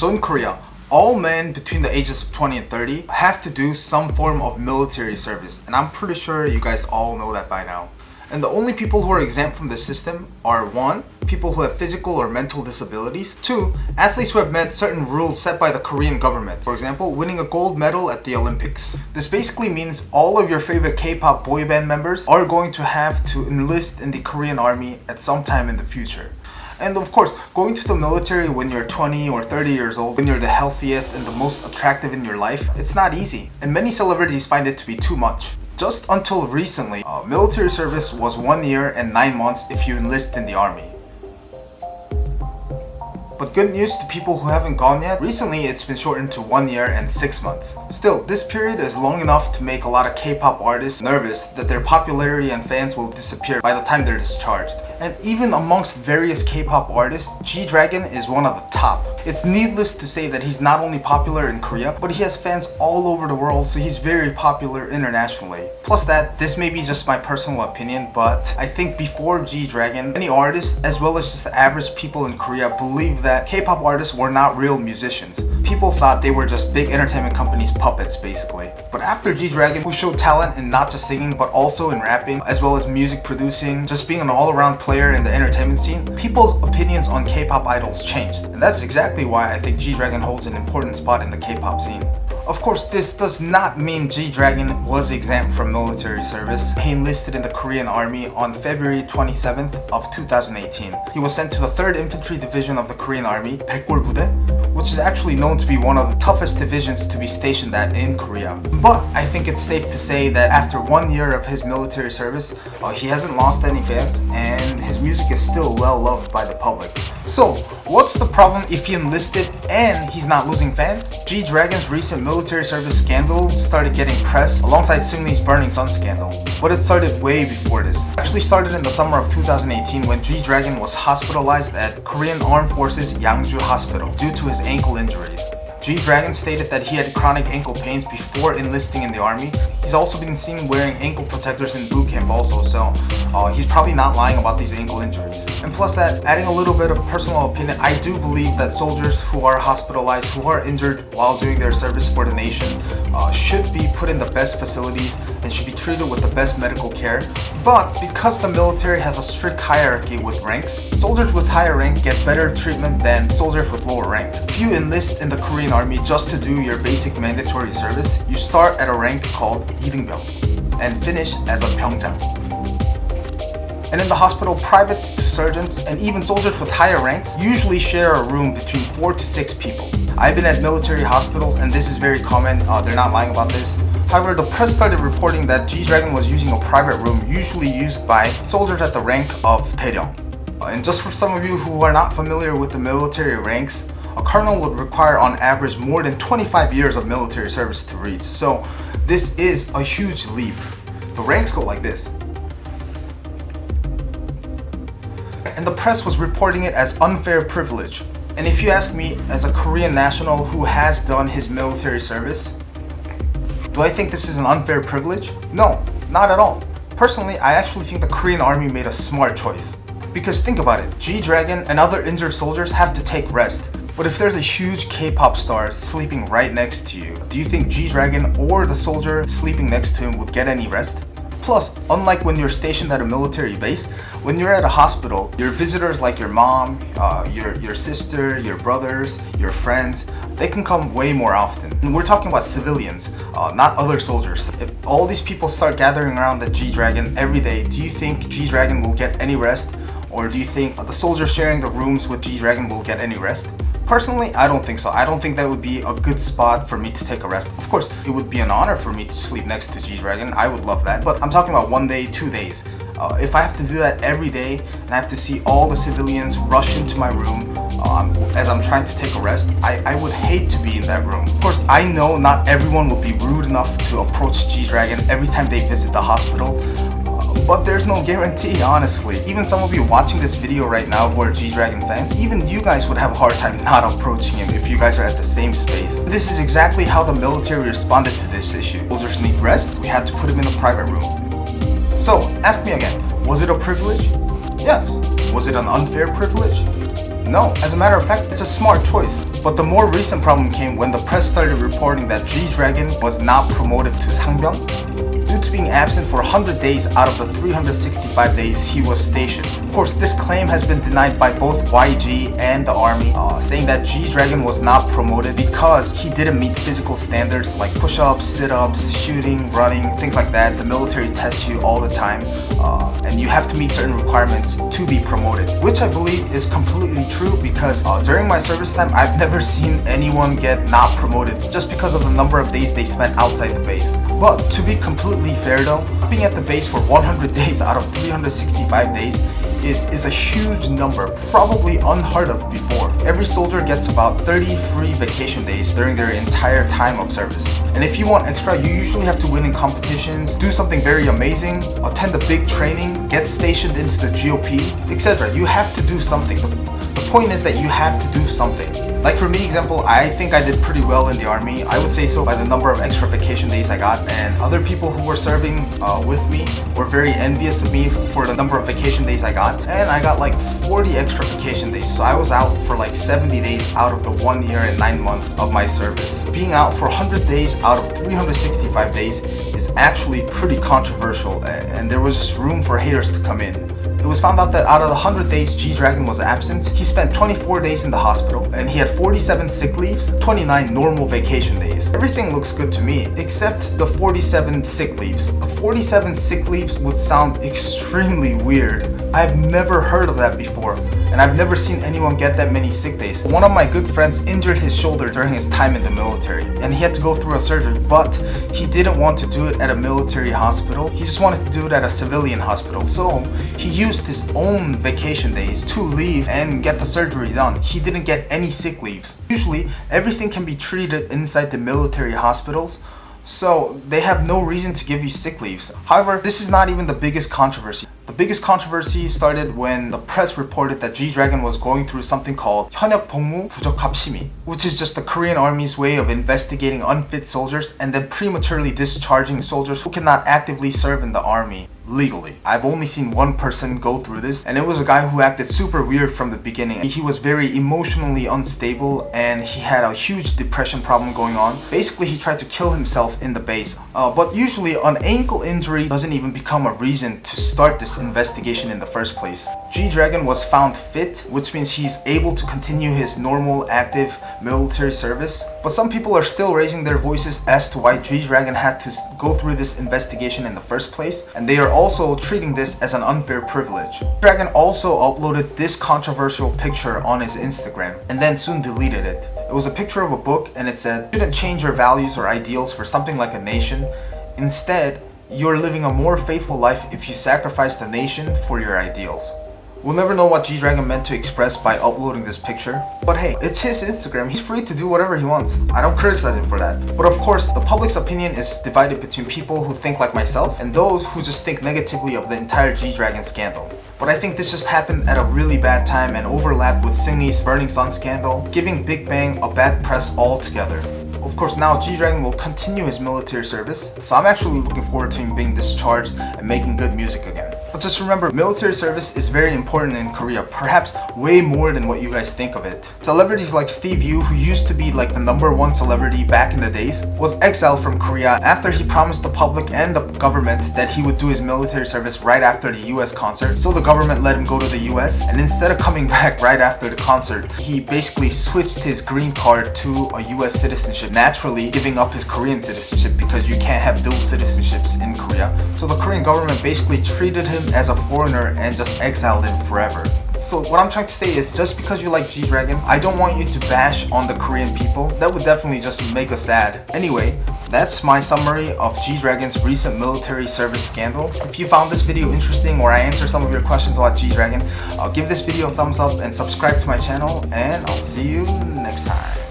So in Korea, all men between the ages of 20 and 30 have to do some form of military service, and I'm pretty sure you guys all know that by now. And the only people who are exempt from this system are 1. People who have physical or mental disabilities. 2. Athletes who have met certain rules set by the Korean government. For example, winning a gold medal at the Olympics. This basically means all of your favorite K-pop boy band members are going to have to enlist in the Korean army at some time in the future. And of course, going to the military when you're 20 or 30 years old, when you're the healthiest and the most attractive in your life, it's not easy. And many celebrities find it to be too much. Just until recently, military service was 1 year and 9 months if you enlist in the army. But good news to people who haven't gone yet, recently it's been shortened to 1 year and 6 months. Still, this period is long enough to make a lot of K-pop artists nervous that their popularity and fans will disappear by the time they're discharged. And even amongst various K-pop artists, G-Dragon is one of the top. It's needless to say that he's not only popular in Korea, but he has fans all over the world, so he's very popular internationally. Plus that, this may be just my personal opinion, but I think before G-Dragon, many artists, as well as just the average people in Korea, believed that K-pop artists were not real musicians. People thought they were just big entertainment companies' puppets, basically. But after G-Dragon, who showed talent in not just singing, but also in rapping, as well as music producing, just being an all-around player in the entertainment scene, people's opinions on K-pop idols changed. And that's exactly why I think G-Dragon holds an important spot in the K-pop scene. Of course, this does not mean G-Dragon was exempt from military service. He enlisted in the Korean Army on February 27th of 2018. He was sent to the 3rd Infantry Division of the Korean Army, 백골 부대, which is actually known to be one of the toughest divisions to be stationed at in Korea. But I think it's safe to say that after 1 year of his military service, he hasn't lost any fans and his music is still well loved by the public. So, what's the problem if he enlisted and he's not losing fans? G-Dragon's recent military service scandal started getting press alongside Seungri's Burning Sun scandal. But it started way before this. It actually started in the summer of 2018 when G-Dragon was hospitalized at Korean Armed Forces Yangju Hospital due to his ankle injuries. G-Dragon stated that he had chronic ankle pains before enlisting in the army. He's also been seen wearing ankle protectors in boot camp also, so he's probably not lying about these ankle injuries. And plus that, adding a little bit of personal opinion, I do believe that soldiers who are hospitalized, who are injured while doing their service for the nation, should be put in the best facilities and should be treated with the best medical care. But because the military has a strict hierarchy with ranks, soldiers with higher rank get better treatment than soldiers with lower rank. If you enlist in the Korean Army just to do your basic mandatory service, you start at a rank called 이등병 and finish as a 병장. And in the hospital, privates to surgeons and even soldiers with higher ranks usually share a room between 4 to 6 people. I've been at military hospitals and this is very common, they're not lying about this. However, the press started reporting that G-Dragon was using a private room usually used by soldiers at the rank of 대령. And just for some of you who are not familiar with the military ranks, a colonel would require on average more than 25 years of military service to reach. So this is a huge leap. The ranks go like this. And the press was reporting it as unfair privilege. And if you ask me, as a Korean national who has done his military service, do I think this is an unfair privilege? No, not at all. Personally, I actually think the Korean Army made a smart choice. Because think about it, G-Dragon and other injured soldiers have to take rest. But if there's a huge K-pop star sleeping right next to you, do you think G-Dragon or the soldier sleeping next to him would get any rest? Plus, unlike when you're stationed at a military base, when you're at a hospital, your visitors like your mom, your sister, your brothers, your friends, they can come way more often. And we're talking about civilians, not other soldiers. If all these people start gathering around the G-Dragon every day, do you think G-Dragon will get any rest? Or do you think the soldiers sharing the rooms with G-Dragon will get any rest? Personally, I don't think so. I don't think that would be a good spot for me to take a rest. Of course, it would be an honor for me to sleep next to G-Dragon. I would love that. But I'm talking about 1 day, 2 days. If I have to do that every day and I have to see all the civilians rush into my room as I'm trying to take a rest, I would hate to be in that room. Of course, I know not everyone will be rude enough to approach G-Dragon every time they visit the hospital. But there's no guarantee, honestly. Even some of you watching this video right now who are G-Dragon fans, even you guys would have a hard time not approaching him if you guys are at the same space. This is exactly how the military responded to this issue. Soldiers need rest, we had to put him in a private room. So, ask me again, was it a privilege? Yes. Was it an unfair privilege? No, as a matter of fact, it's a smart choice. But the more recent problem came when the press started reporting that G-Dragon was not promoted to Sangbyong due to being absent for 100 days out of the 365 days he was stationed. Of course, this claim has been denied by both YG and the army, saying that G-Dragon was not promoted because he didn't meet physical standards like push-ups, sit-ups, shooting, running, things like that. The military tests you all the time, and you have to meet certain requirements to be promoted, which I believe is completely true because during my service time, I've never seen anyone get not promoted just because of the number of days they spent outside the base. But to be completely fair though, being at the base for 100 days out of 365 days is a huge number, probably unheard of before. Every soldier gets about 30 free vacation days during their entire time of service. And if you want extra, you usually have to win in competitions, do something very amazing, attend a big training, get stationed into the GOP, etc. You have to do something. The point is that you have to do something. Like for me, example, I think I did pretty well in the army. I would say so by the number of extra vacation days I got, and other people who were serving with me were very envious of me for the number of vacation days I got, and I got like 40 extra vacation days. So I was out for like 70 days out of the 1 year and 9 months of my service. Being out for 100 days out of 365 days is actually pretty controversial, and there was just room for haters to come in. It was found out that out of the 100 days G-Dragon was absent, he spent 24 days in the hospital, and he had 47 sick leaves, 29 normal vacation days. Everything looks good to me, except the 47 sick leaves. 47 sick leaves would sound extremely weird. I've never heard of that before, and I've never seen anyone get that many sick days. One of my good friends injured his shoulder during his time in the military, and he had to go through a surgery, but he didn't want to do it at a military hospital. He just wanted to do it at a civilian hospital, so he used his own vacation days to leave and get the surgery done. He didn't get any sick leaves. Usually, everything can be treated inside the military hospitals, so they have no reason to give you sick leaves. However, this is not even the biggest controversy. The biggest controversy started when the press reported that G-Dragon was going through something called 현역 복무 부적합 심의, which is just the Korean Army's way of investigating unfit soldiers and then prematurely discharging soldiers who cannot actively serve in the army legally. I've only seen one person go through this, and it was a guy who acted super weird from the beginning. He was very emotionally unstable, and he had a huge depression problem going on. Basically, he tried to kill himself in the base. But usually, an ankle injury doesn't even become a reason to start this investigation in the first place. G-Dragon was found fit, which means he's able to continue his normal active military service. But some people are still raising their voices as to why G-Dragon had to go through this investigation in the first place, and they are also treating this as an unfair privilege. Dragon also uploaded this controversial picture on his Instagram and then soon deleted it. It was a picture of a book, and it said, "You shouldn't change your values or ideals for something like a nation. Instead, you're living a more faithful life if you sacrifice the nation for your ideals." We'll never know what G-Dragon meant to express by uploading this picture. But hey, it's his Instagram. He's free to do whatever he wants. I don't criticize him for that. But of course, the public's opinion is divided between people who think like myself and those who just think negatively of the entire G-Dragon scandal. But I think this just happened at a really bad time and overlapped with Seungri's Burning Sun scandal, giving Big Bang a bad press altogether. Of course, now G-Dragon will continue his military service, so I'm actually looking forward to him being discharged and making good music again. But just remember, military service is very important in Korea, perhaps way more than what you guys think of it. Celebrities like Steve Yu, who used to be like the #1 celebrity back in the days, was exiled from Korea after he promised the public and the government that he would do his military service right after the US concert. So the government let him go to the US, and instead of coming back right after the concert, he basically switched his green card to a US citizenship, naturally giving up his Korean citizenship because you can't have dual citizenships in Korea. So the Korean government basically treated him as a foreigner and just exiled him forever. So what I'm trying to say is, just because you like G-Dragon, I don't want you to bash on the Korean people. That would definitely just make us sad. Anyway, that's my summary of G-Dragon's recent military service scandal. If you found this video interesting or I answered some of your questions about G-Dragon, give this video a thumbs up and subscribe to my channel, and I'll see you next time.